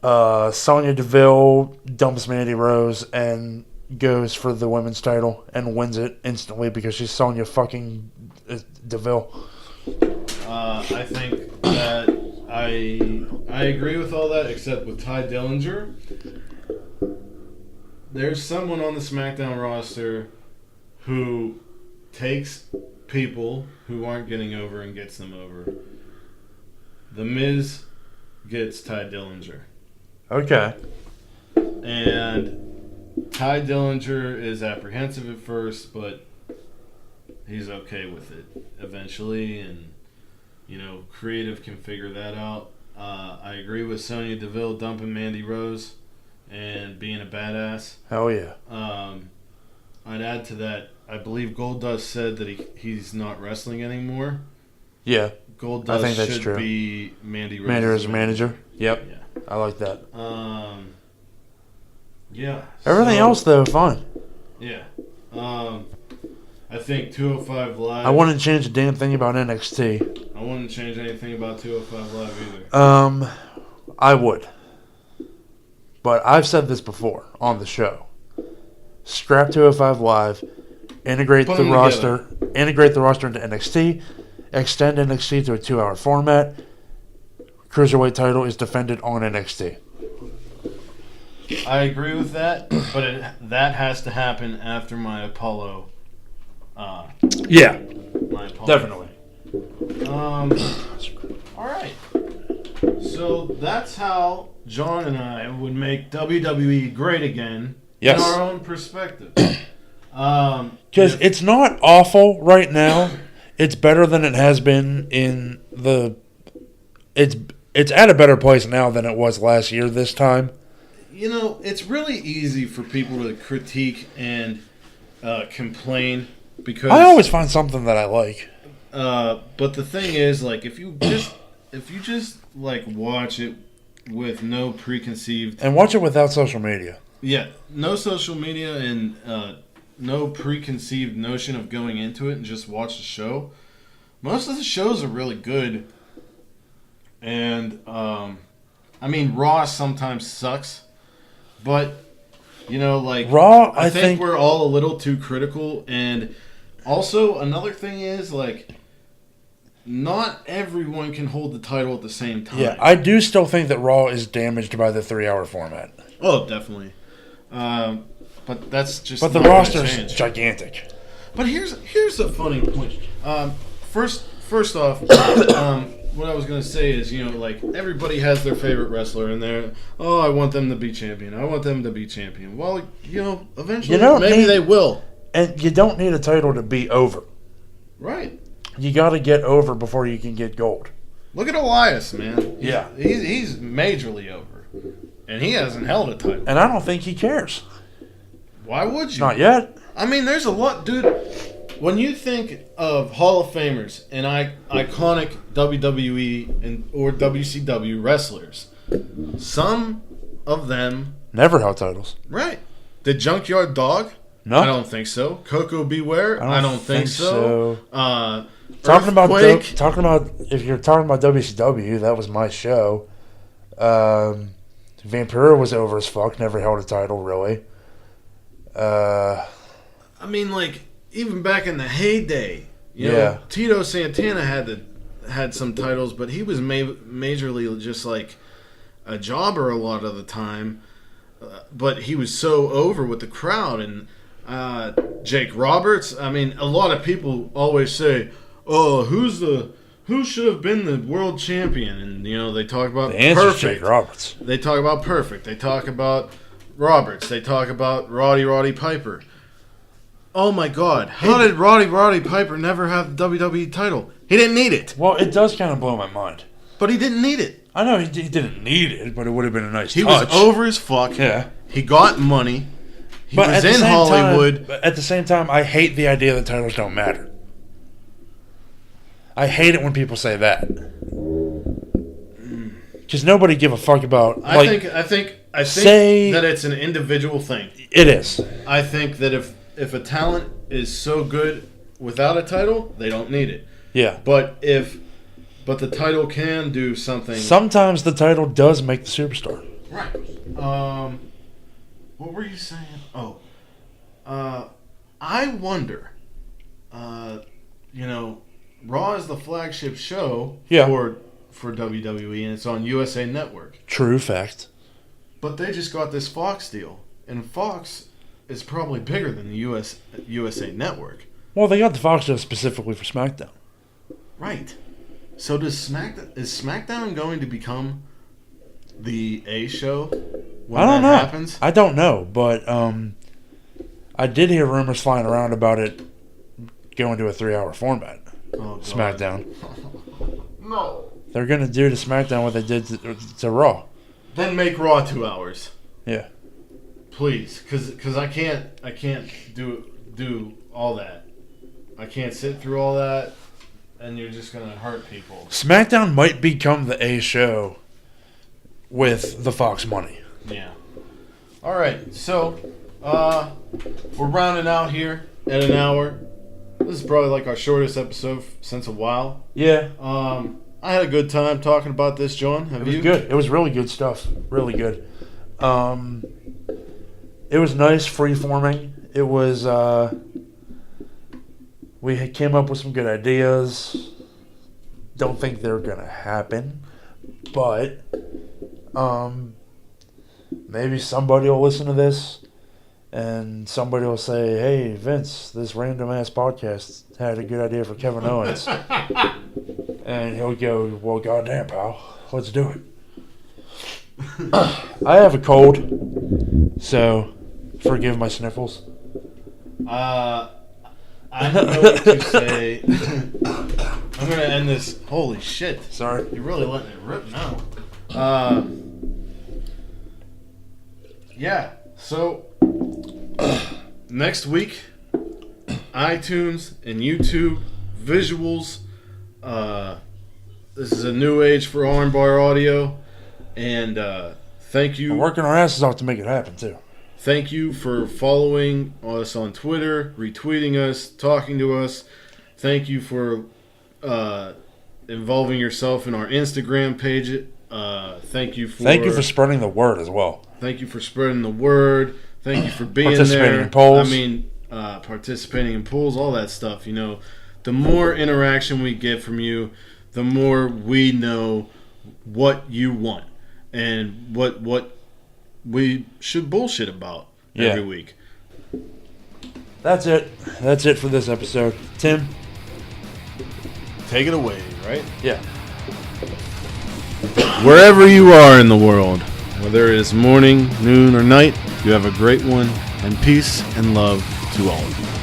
Sonya Deville dumps Mandy Rose and goes for the women's title and wins it instantly because she's Sonya fucking Deville. I think that I agree with all that except with Ty Dillinger. There's someone on the SmackDown roster who takes people who aren't getting over and gets them over. The Miz gets Ty Dillinger. Okay. And Ty Dillinger is apprehensive at first, but he's okay with it eventually, and creative can figure that out. I agree with Sonya Deville dumping Mandy Rose and being a badass. Hell yeah. I'd add to that, I believe Goldust said that he's not wrestling anymore. Yeah. Goldust I think that's should true. be Mandy Rose's Mandy Rose manager. Yep. Yeah. I like that. Yeah. Everything else, though, fine. Yeah. I think 205 Live. I wouldn't change a damn thing about NXT. I wouldn't change anything about 205 Live either. I would. But I've said this before on the show. Scrap 205 Live, integrate the roster into NXT, extend NXT to a 2-hour format. Cruiserweight title is defended on NXT. I agree with that, but that has to happen after my Apollo. Yeah, my Apollo. definitely. All right. So that's how John and I would make WWE great again Yes. In our own perspective. Because it's not awful right now. It's better than it has been in the... It's at a better place now than it was last year this time. You know, it's really easy for people to critique and complain because... I always find something that I like. But the thing is, like, if you just like watch it with no preconceived... And watch it without social media. Yeah, no social media and no preconceived notion of going into it and just watch the show. Most of the shows are really good. And, I mean, Raw sometimes sucks. But, you know, like... Raw, I think we're all a little too critical. And also, another thing is, like... Not everyone can hold the title at the same time. Yeah, I do still think that Raw is damaged by the 3-hour format. Oh, definitely. But that's just. But the roster's gigantic. But here's a funny point. First off, what I was gonna say is, you know, like, everybody has their favorite wrestler in there. Oh, I want them to be champion. I want them to be champion. Well, you know, eventually, maybe they will. And you don't need a title to be over. Right. You got to get over before you can get gold. Look at Elias, man. Yeah. He's majorly over. And he hasn't held a title. And I don't think he cares. Why would you? Not yet. I mean, there's a lot, dude. When you think of Hall of Famers and iconic WWE or WCW wrestlers, some of them... Never held titles. Right. The Junkyard Dog? No. I don't think so. Coco Beware? I don't think so. Talking about if you're talking about WCW, that was my show. Vampiro was over as fuck. Never held a title really. I mean, like, even back in the heyday, you know, Tito Santana had some titles, but he was majorly just like a jobber a lot of the time. But he was so over with the crowd. And Jake Roberts, I mean, a lot of people always say, "Oh, who should have been the world champion?" And, you know, they talk about Perfect. Jake Roberts. They talk about Perfect. They talk about Roberts. They talk about Roddy Piper. Oh my God! How did Roddy Piper never have the WWE title? He didn't need it. Well, it does kind of blow my mind. But he didn't need it. I know he didn't need it, but it would have been a nice touch. He was over as fuck. Yeah. He got money. He was in Hollywood. But at the same time, I hate the idea that titles don't matter. I hate it when people say that. Because nobody give a fuck about... I think that it's an individual thing. It is. I think that if a talent is so good without a title, they don't need it. Yeah. But the title can do something. Sometimes the title does make the superstar. Right. What were you saying? Oh. I wonder, you know, Raw is the flagship show for WWE, and it's on USA Network. True fact. But they just got this Fox deal, and Fox is probably bigger than the USA Network. Well, they got the Fox show specifically for SmackDown. Right. So is SmackDown going to become the A show when I don't know. happens? I don't know, but I did hear rumors flying around about it going to a 3-hour format. Oh, SmackDown. No. They're going to do to SmackDown what they did to Raw. Then make Raw 2 hours. Yeah. Please, because I can't do all that. I can't sit through all that, and you're just going to hurt people. SmackDown might become the A show with the Fox money. Yeah. All right, so we're rounding out here at an hour. This is probably like our shortest episode since a while. Yeah. I had a good time talking about this, John. Have you? It was good. It was really good stuff. Really good. It was nice, free-forming. It was, we came up with some good ideas. Don't think they're going to happen. But, maybe somebody will listen to this and somebody will say, "Hey, Vince, this random-ass podcast had a good idea for Kevin Owens." And he'll go, "Well, goddamn, pal, let's do it." I have a cold, so Forgive my sniffles. I don't know what to say. I'm going to end this. Holy shit. Sorry. You're really letting it rip now. Yeah, so next week, iTunes and YouTube visuals. This is a new age for Armbar Audio, and thank you. We're working our asses off to make it happen too. Thank you for following us on Twitter, retweeting us, talking to us. Thank you for involving yourself in our Instagram page. Thank you for spreading the word as well. Thank you for spreading the word. Thank you for being participating there. In polls. I mean, participating in polls, all that stuff. You know, the more interaction we get from you, the more we know what you want and what we should bullshit about every week. That's it. That's it for this episode. Tim, take it away, right? Yeah. Wherever you are in the world, whether it is morning, noon, or night, you have a great one, and peace and love to all of you.